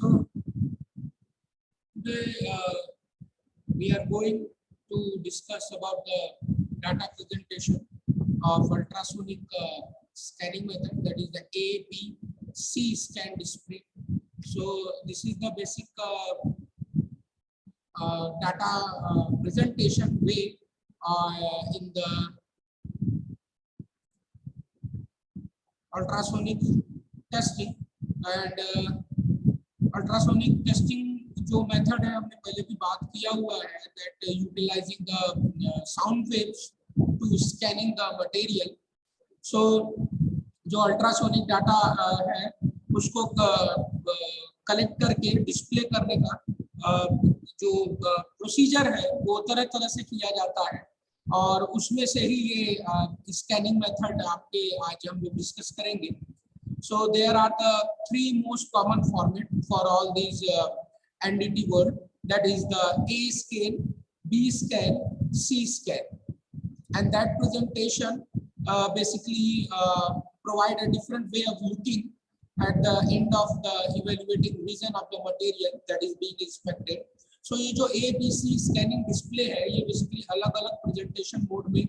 So today we are going to discuss about the data presentation of ultrasonic scanning method, that is the ABC scan display. So this is the basic data presentation way in the ultrasonic testing. And ultrasonic testing जो method है हमने पहले भी बात किया हुआ है, that utilising the sound waves to scanning the material. So जो अल्ट्रासोनिक डाटा है उसको कलेक्ट करके डिस्प्ले करने का जो प्रोसीजर है वो तरह तरह से किया जाता है, और उसमें से ही ये स्कैनिंग मेथड आपके आज हम लोग डिस्कस करेंगे. So there are the three most common format for all these NDT world, that is the A scan, B scan, C scan, and that presentation basically provide a different way of looking at the end of the evaluating vision of the material that is being inspected. So ये जो A, B, C scanning display है, ये basically अलग अलग presentation mode में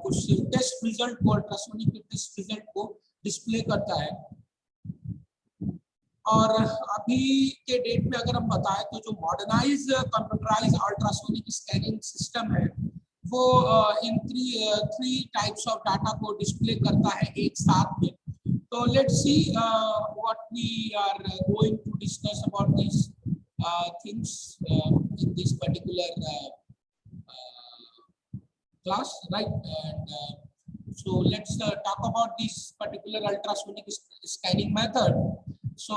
कुछ test result को, ultrasonic test result को डिस्प्ले करता है. और अभी के डेट में अगर हम बताएं तो जो modernise computerise ultrasonic scanning system है वो in three types of data को डिस्प्ले करता है एक साथ में. तो let's see what we are going to discuss about this things in this particular class, right? And so let's talk about this particular ultrasonic scanning method. So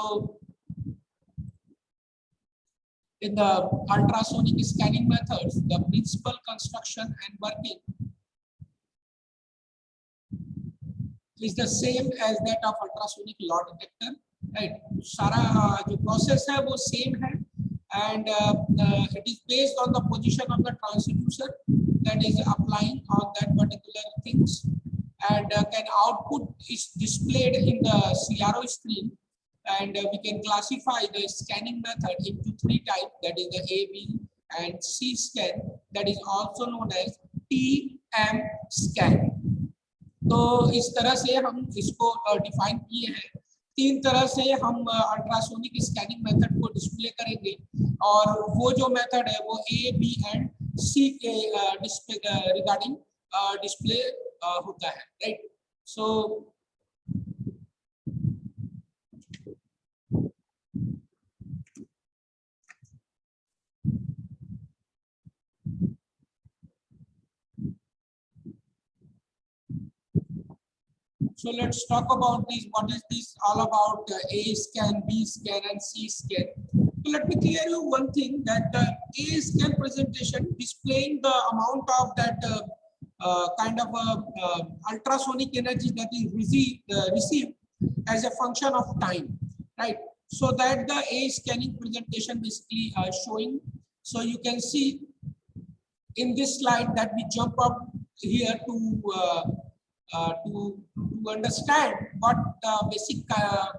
in the ultrasonic scanning methods, the principal construction and working is the same as that of ultrasonic lie detector, right? सारा जो process है वो same है, and it is based on the position of the transducer that is applying on that particular things, and can output is displayed in the CRO screen, and we can classify the scanning method into three types, that is the A, B and C scan, that is also known as TM scan. तो इस तरह से हम इसको define किए हैं. तीन तरह से हम अल्ट्रासोनिक स्कैनिंग मेथड को डिस्प्ले करेंगे, और वो जो मेथड है वो ए, बी एंड सी के डिस्प्ले रिगार्डिंग डिस्प्ले होता है, right? So So let's talk about this. What is this all about? A scan, B scan, and C scan. So let me clear you one thing, that A scan presentation displaying the amount of that kind of ultrasonic energy that is received as a function of time, right? So that the A scanning presentation basically showing. So you can see in this slide that we jump up here to understand what the basic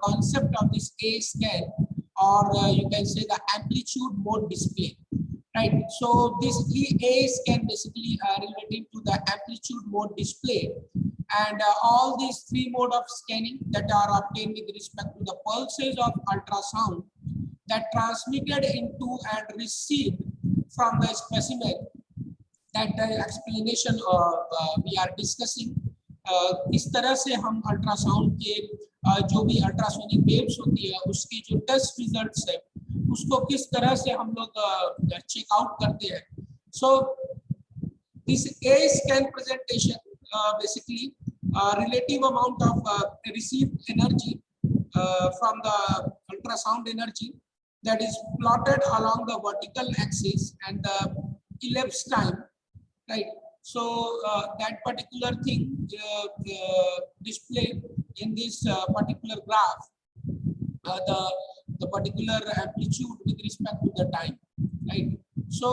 concept of this A scan, or you can say the amplitude mode display, right? So this A scan basically relating to the amplitude mode display, and all these three mode of scanning that are obtained with respect to the pulses of ultrasound that transmitted into and received from the specimen, that the explanation we are discussing. इस तरह से हम ultrasound के जो भी ultrasonic waves होती है उसकी जो टेस्ट रिजल्ट्स है उसको किस तरह से हम लोग चेक आउट करते हैं. So this A scan presentation basically relative amount of received energy from the ultrasound energy that is plotted along the vertical axis and the elapsed time, right? So that particular thing displayed in this particular graph, the particular amplitude with respect to the time, right? So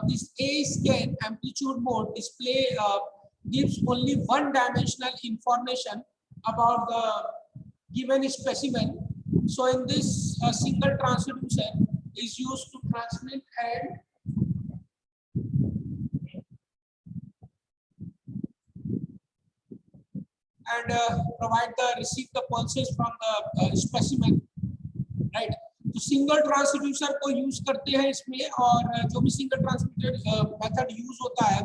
this A scan amplitude mode display gives only one dimensional information about the given specimen So in this single transducer is used to transmit and provide the receive the pulses from the specimen, right? तो single transducer को use करते हैं इसमें, और जो भी single transmitter method use होता है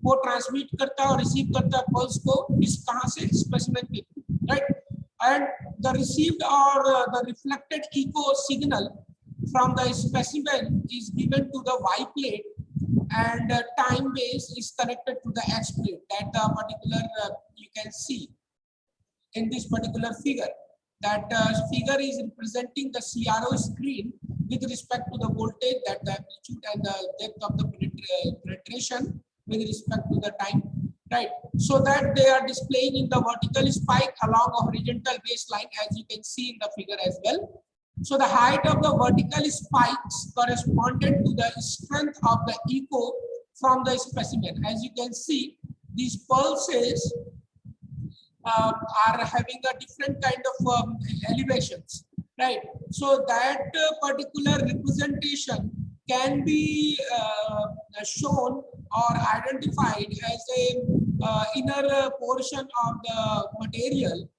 वो ट्रांसमिट करता है और रिसीव करता है पल्स को इस कहां से स्पेसिमेन के, राइट? एंड द रिसीव्ड और the reflected echo signal from the specimen is given to the Y plate, and time base is connected to the X plate. That the particular you can see in this particular figure. That figure is representing the CRO screen with respect to the voltage, that the amplitude and the depth of the penetration with respect to the time, right? So that they are displaying in the vertical spike along a horizontal baseline, as you can see in the figure as well. So the height of the vertical spikes corresponded to the strength of the echo from the specimen. As you can see, these pulses are having a different kind of elevations, right? So that particular representation can be shown or identified as a inner portion of the material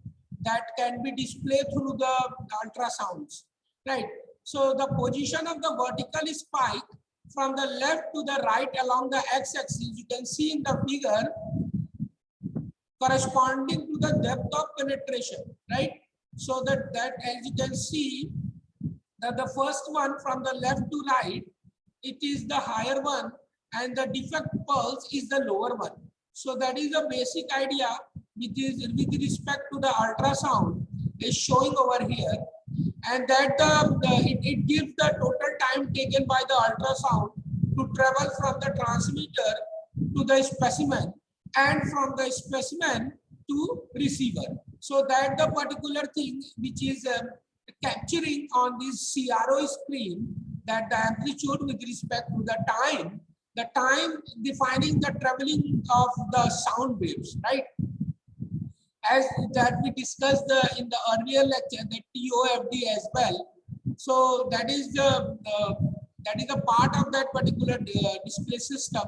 that can be displayed through the ultrasounds, right? So the position of the vertical spike from the left to the right along the x-axis, you can see in the figure, corresponding to the depth of penetration, right? So that as you can see, that the first one from the left to right, it is the higher one, and the defect pulse is the lower one. So that is the basic idea, which is with respect to the ultrasound is showing over here, and that it gives the total time taken by the ultrasound to travel from the transmitter to the specimen and from the specimen to receiver. So that the particular thing which is capturing on this CRO screen, that the amplitude with respect to the time defining the traveling of the sound waves, right? As that we discussed in the earlier lecture, the TOFD as well. So that is the part of that particular display system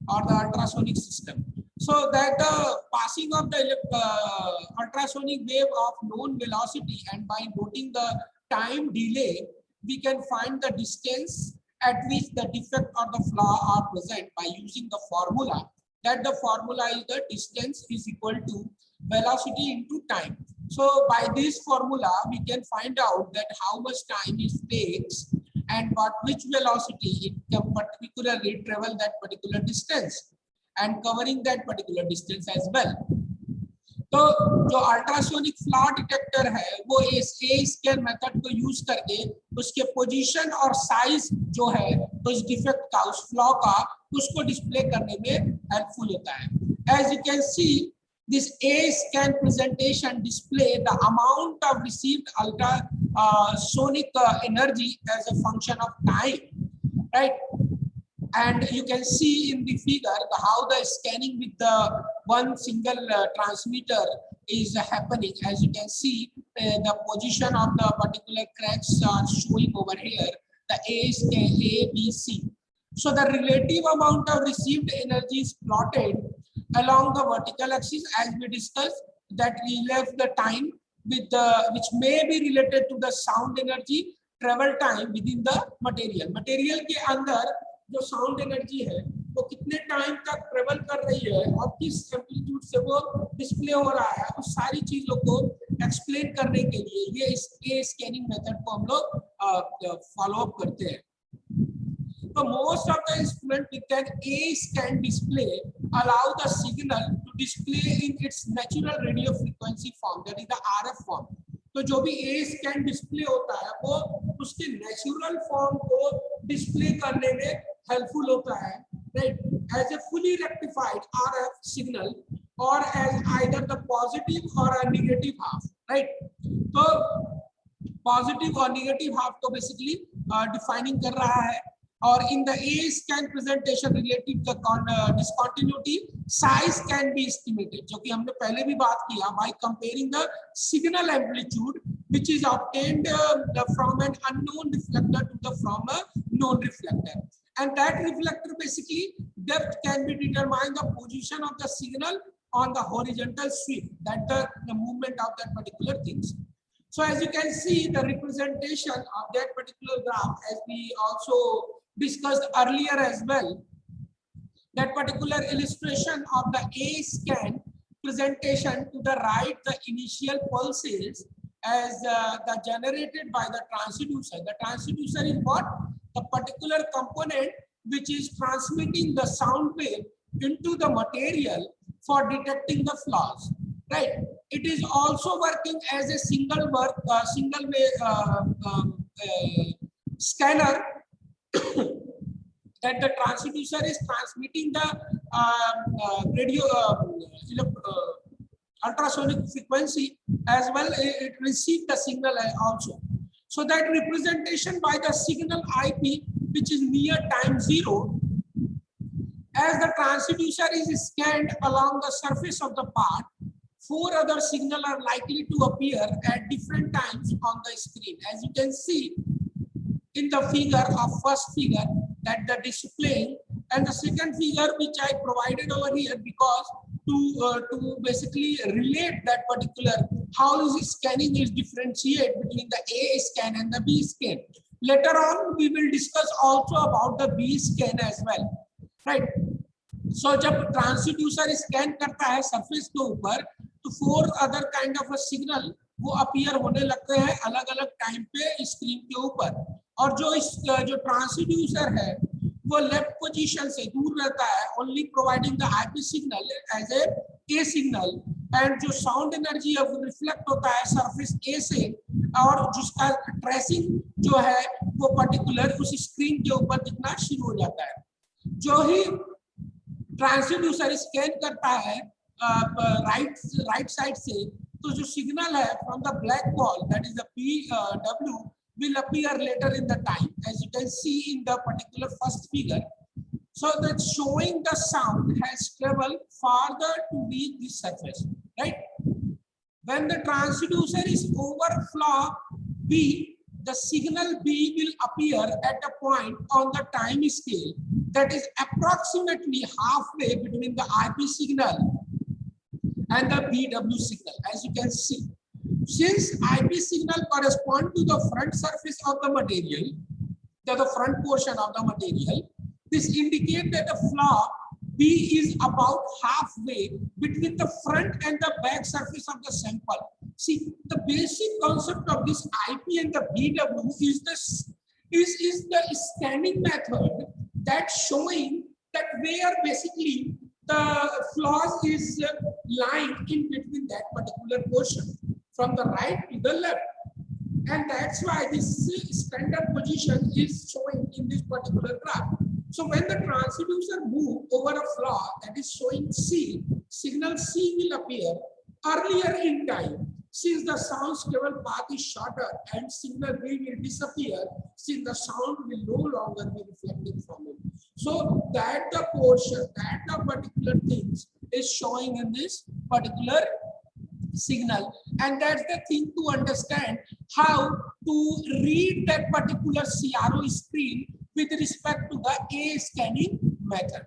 or the ultrasonic system. So that the passing of the ultrasonic wave of known velocity, and by noting the time delay, we can find the distance at which the defect or the flaw are present by using the formula. That the formula is the distance is equal to velocity into time. So by this formula, we can find out that how much time it takes and which velocity it can particularly travel that particular distance, and covering that particular distance as well. तो जो ultrasonic flaw detector है वो इस scan method को use करके उसके position और size जो है उस डिफेक्ट का, उस फ्लॉ का, उसको डिस्प्ले करने में हेल्पफुल होता है. As you can see, this A-scan presentation display the amount of received ultrasonic energy as a function of time, right? And you can see in the figure how the scanning with the one single transmitter is happening. As you can see, the position of the particular cracks are showing over here, the A, B, C. So the relative amount of received energy is plotted along the vertical axis, as we discussed, that we left the time with the which may be related to the sound energy travel time within the material. Material के अंदर जो sound energy है वो कितने time तक travel कर रही है और किस एम्पलीट्यूड से वो डिस्प्ले हो रहा है, उस सारी चीजों को एक्सप्लेन करने के लिए ये इस स्कैनिंग मेथड को हम लोग फॉलो अप करते हैं. So most of the instrument with an A-scan display allow the signal to display in its natural radio frequency form, that is the RF form. तो जो भी A-scan display होता है वो उसके नेचुरल फॉर्म को डिस्प्ले करने में हेल्पफुल होता है, right? As a fully rectified RF signal or as either the positive or a negative half, right? तो पॉजिटिव और नेगेटिव हाफ को बेसिकली डिफाइनिंग कर रहा है. और in the A-scan presentation related to discontinuity, size can be estimated, जो कि हमने पहले भी बात किया, by comparing the signal amplitude which is obtained from an unknown reflector to the from a known reflector. And that reflector basically depth can be determined the position of the signal on the horizontal sweep, that the movement of that particular things. So as you can see, the representation of that particular graph, as we also discussed earlier as well, that particular illustration of the A scan presentation to the right, the initial pulses as the generated by the transducer. The transducer is what? The particular component which is transmitting the sound wave into the material for detecting the flaws, right? It is also working as a single way scanner that the transducer is transmitting the radio ultrasonic frequency as well. It receives the signal also. So that representation by the signal IP, which is near time zero, as the transducer is scanned along the surface of the part, 4 other signals are likely to appear at different times on the screen. As you can see in the figure of first figure that the display, and the second figure which I provided over here because to basically relate that particular how is scanning is differentiate between the A scan and the B scan. Later on we will discuss also about the B scan as well, right? So जब transducer scan करता है surface के ऊपर तो 4 other kind of a signal वो appear होने लगते हैं अलग अलग टाइम पे स्क्रीन के ऊपर, और जो ट्रांसड्यूसर है वो लेफ्ट पोजीशन से दूर रहता है, only providing the IP signal as a signal, and जो साउंड एनर्जी है वो रिफ्लेक्ट होता है सरफेस ए से, और जिसका ट्रेसिंग जो है वो पर्टिकुलर उस स्क्रीन के ऊपर दिखना शुरू हो जाता है। जो ही ट्रांसड्यूसर स्कैन करता है राइट साइड से, तो जो सिग्नल है from the black ball that is the PW will appear later in the time, as you can see in the particular first figure. So that showing the sound has traveled farther to reach the surface, right? When the transducer is over flaw B, the signal B will appear at a point on the time scale that is approximately halfway between the IP signal and the BW signal. As you can see, since IP signal correspond to the front surface of the material, the front portion of the material, this indicates that the flaw B is about halfway between the front and the back surface of the sample. See, the basic concept of this IP and the BW is the scanning method that showing that where basically the flaws is lying in between that particular portion from the right to the left, and that's why this standard position is showing in this particular graph. So when the transducer move over a flaw that is showing C, signal C will appear earlier in time, since the sound's travel path is shorter, and signal B will disappear since the sound will no longer be reflected from it. So that the portion, that the particular things is showing in this particular signal, and that's the thing to understand how to read that particular CRO screen with respect to the A scanning method.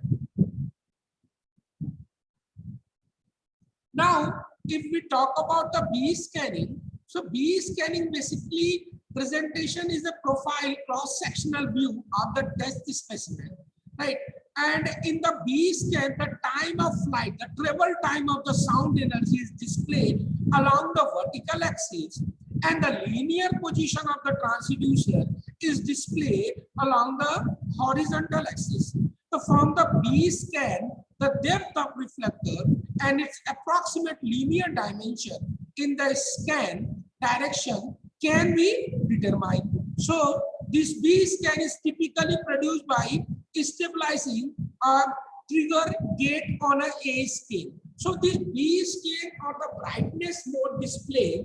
Now, if we talk about the B scanning, so B scanning basically presentation is a profile cross-sectional view of the test specimen, right? And in the B scan, the time of flight, the travel time of the sound energy is displayed along the vertical axis, and the linear position of the transducer is displayed along the horizontal axis. So from the B scan, the depth of reflector and its approximate linear dimension in the scan direction can be determined. So this B scan is typically produced by stabilizing a trigger gate on a A scale. So this B scale or the brightness mode display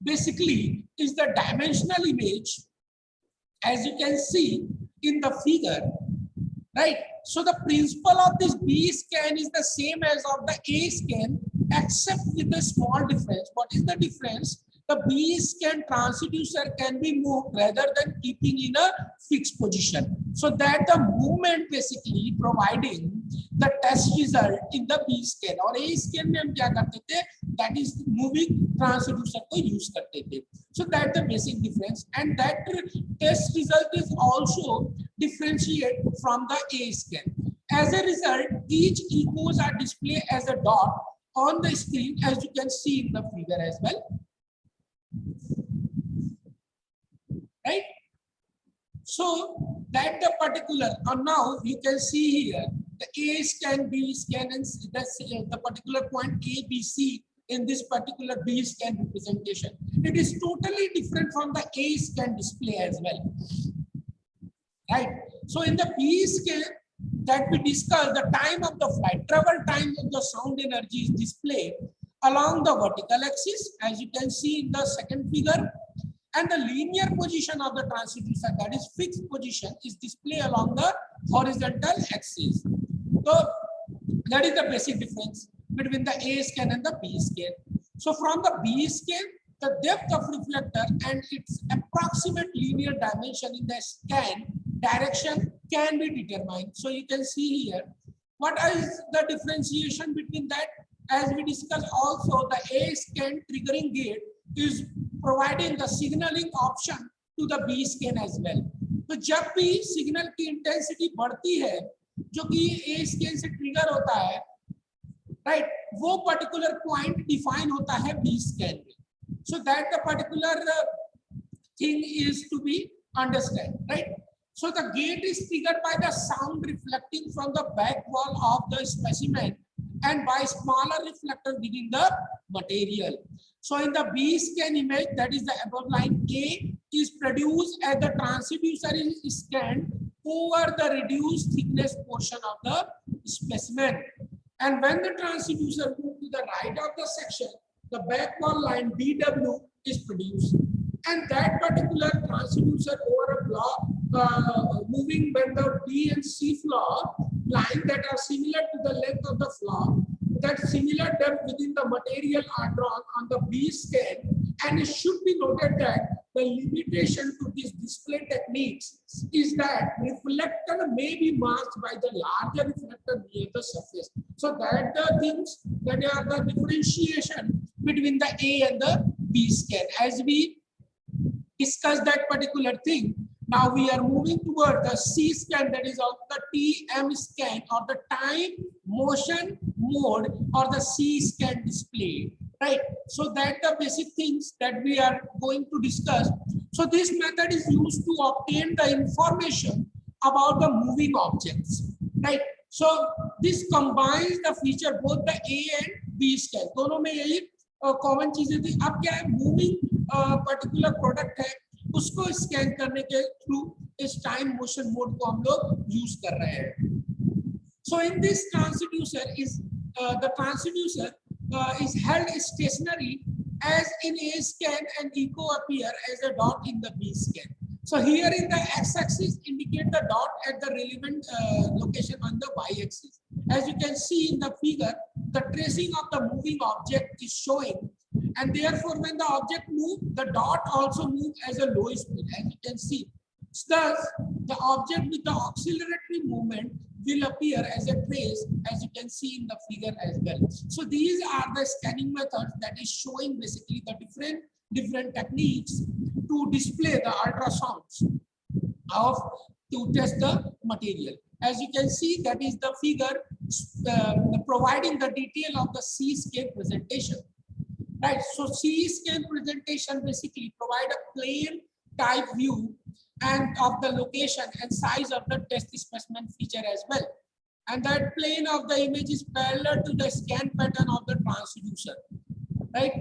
basically is the dimensional image, as you can see in the figure, right? So the principle of this B scan is the same as of the A scan, except with a small difference. What is the difference? the B scan transducer can be moved rather than keeping in a fixed position. So that the movement basically providing the test result in the B scan. और A scan में हम क्या करते थे? That is moving transducer को use करते थे. So that the basic difference, and that test result is also differentiated from the A scan. As a result, each echoes are displayed as a dot on the screen, as you can see in the figure as well. Right? So that the particular, and now you can see here the A scan, B scan, and the particular point A, B, C in this particular B scan representation. It is totally different from the A scan display as well. Right? So in the B scan that we discussed, the time of the flight, travel time of the sound energy is displayed along the vertical axis, as you can see in the second figure, and the linear position of the transducer, that is fixed position, is displayed along the horizontal axis. So that is the basic difference between the A scan and the B scan. So from the B scan, the depth of reflector and its approximate linear dimension in the scan direction can be determined. So you can see here, what is the differentiation between that? As we discussed also, the A scan triggering gate is providing the signaling option to the B scan as well. तो जब भी signal की intensity बढ़ती है, जो कि A scan से trigger होता है, right, वो पर्टिकुलर पॉइंट डिफाइन होता है B scan में. So that the particular thing is to be understand, right? So the gate is triggered by the sound reflecting from the back wall of the specimen and by smaller reflector within the material. So in the B scan image, that is the above line, A is produced as the transducer is scanned over the reduced thickness portion of the specimen. And when the transducer moves to the right of the section, the back wall line BW is produced. And that particular transducer over a block moving when the B and C flaw line that are similar to the length of the flaw, that similar depth within the material are drawn on the B scan. And it should be noted that the limitation to these display techniques is that reflector may be masked by the larger reflector near the surface. So that the things that are the differentiation between the A and the B scan. As we discuss that particular thing, now we are moving toward the C scan, that is of the TM scan, or the time motion mode, or the C scan display, right? So that the basic things that we are going to discuss. So this method is used to obtain the information about the moving objects, right? So this combines the feature both the A and B scan. दोनों में यही common चीजें थी. अब क्या है, moving particular product है, उसको स्कैन करने के थ्रू इस टाइम मोशन मोड को हम लोग यूज कर रहे हैं. So in this transducer is the transducer is held stationary as in A scan and echo appear as a dot in the B scan. So here in the x-axis indicate the dot at the relevant location on the y-axis. As you can see in the figure, the tracing of the moving object is showing, and therefore when the object moves, the dot also moves as a low speed, as you can see. Thus, the object with the auxiliary movement will appear as a trace, as you can see in the figure as well. So these are the scanning methods that is showing basically the different techniques to display the ultrasounds to test the material. As you can see, that is the figure providing the detail of the C scan presentation. Right. So C scan presentation basically provide a plane type view and of the location and size of the test specimen feature as well. And that plane of the image is parallel to the scan pattern of the transducer. Right.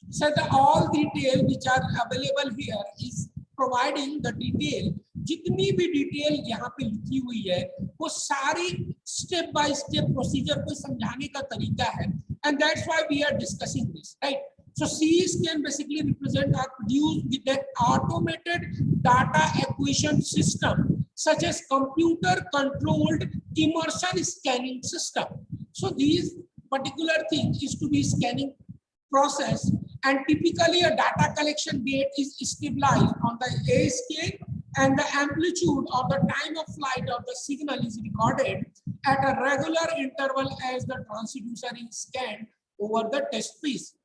So the all detail which are available here is providing the detail. जितनी भी detail यहाँ पे लिखी हुई है वो सारी step by step procedure को समझाने का तरीका है, and that's why we are discussing this, right? So C scan basically represent or produce with an automated data acquisition system such as computer controlled immersion scanning system. So these particular thing is to be scanning process, And typically a data collection gate is stabilized on the A scale, and the amplitude of the time of flight of the signal is recorded at a regular interval as the transducer is scanned over the test piece.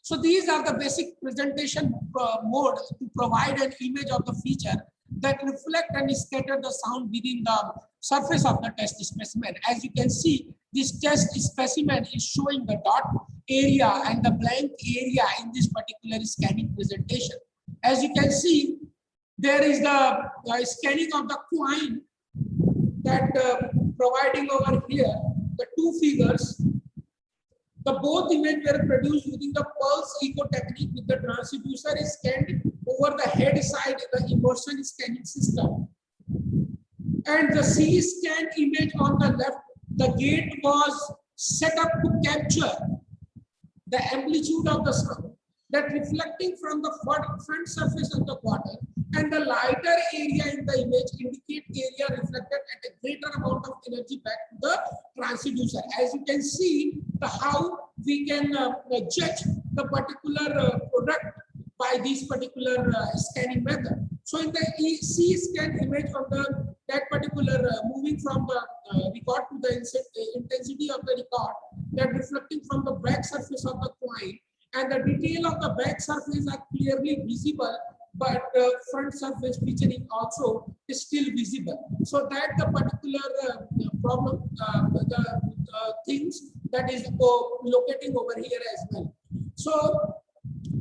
So these are the basic presentation mode to provide an image of the feature that reflect and scatter the sound within the surface of the test specimen. As you can see, this test specimen is showing the dot area and the blank area in this particular scanning presentation. As you can see, there is the scanning of the coin that providing over here, the two figures. The both images were produced using the pulse echo technique with the transducer is scanned over the head side the immersion scanning system. And the CT scan image on the left, the gate was set up to capture the amplitude of the sound that reflecting from the front surface of the quarter, and the lighter area in the image indicate area reflected at a greater amount of energy back to the transducer. As you can see, how we can judge the particular product by this particular scanning method. So in the C scan image of that particular moving from the record to the intensity of the record, that reflecting from the back surface of the coin, and the detail of the back surface are clearly visible, but front surface featuring also is still visible. So that the particular problem, the things that is locating over here as well. So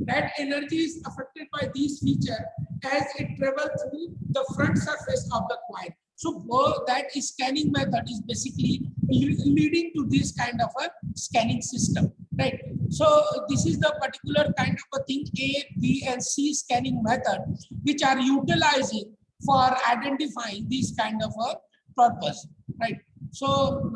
that energy is affected by this feature as it travels through the front surface of the coin. So that scanning method is basically leading to this kind of a scanning system, right? So this is the particular kind of a thing, A, B, and C scanning method, which are utilizing for identifying this kind of a purpose, right? So